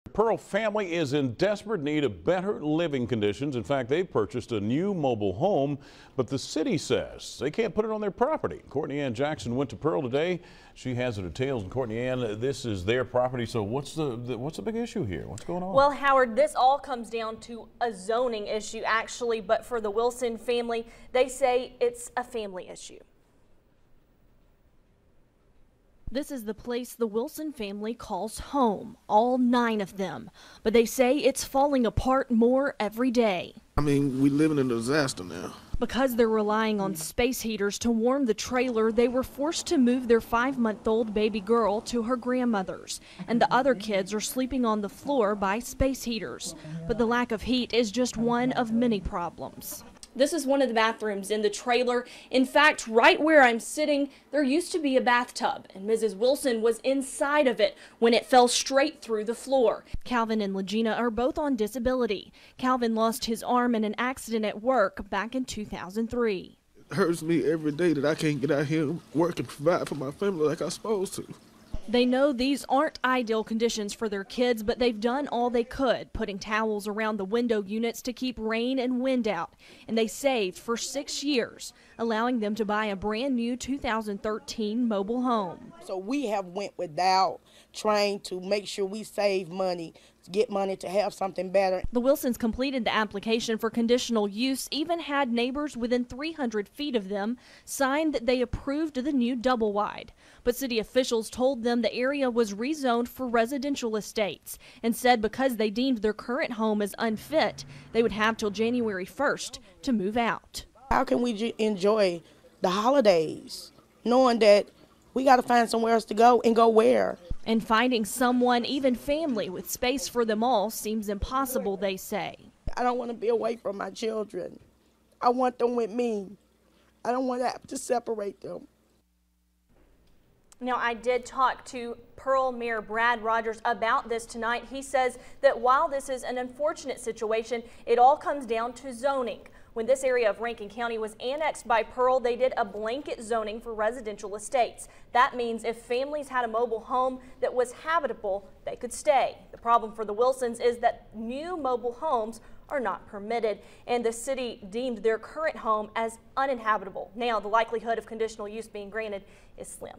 Pearl family is in desperate need of better living conditions. In fact, they've purchased a new mobile home, but the city says they can't put it on their property. Courtney Ann Jackson went to Pearl today. She has the details. And Courtney Ann, this is their property. So what's the big issue here? What's going on? Well, Howard, this all comes down to a zoning issue, actually. But for the Wilson family, they say it's a family issue. This is the place the Wilson family calls home, all 9 of them. But they say it's falling apart more every day. I mean, we live in a disaster now. Because they're relying on space heaters to warm the trailer, they were forced to move their 5-month-old baby girl to her grandmother's. And the other kids are sleeping on the floor by space heaters. But the lack of heat is just one of many problems. This is one of the bathrooms in the trailer. In fact, right where I'm sitting, there used to be a bathtub, and Mrs. Wilson was inside of it when it fell straight through the floor. Calvin and Legina are both on disability. Calvin lost his arm in an accident at work back in 2003. It hurts me every day that I can't get out here and work and provide for my family like I'm supposed to. They know these aren't ideal conditions for their kids, but they've done all they could, putting towels around the window units to keep rain and wind out. And they saved for 6 years, allowing them to buy a brand new 2013 mobile home. So we have went without trying to make sure we save money, get money to have something better. The Wilsons completed the application for conditional use, even had neighbors within 300 feet of them sign that they approved the new double wide. But city officials told them the area was rezoned for residential estates and said because they deemed their current home as unfit, they would have till January 1st to move out. How can we enjoy the holidays knowing that we got to find somewhere else to go and go where? And finding someone, even family, with space for them all seems impossible, they say. I don't want to be away from my children. I want them with me. I don't want to have to separate them. Now, I did talk to Pearl Mayor Brad Rogers about this tonight. He says that while this is an unfortunate situation, it all comes down to zoning. When this area of Rankin County was annexed by Pearl, they did a blanket zoning for residential estates. That means if families had a mobile home that was habitable, they could stay. The problem for the Wilsons is that new mobile homes are not permitted, and the city deemed their current home as uninhabitable. Now, the likelihood of conditional use being granted is slim.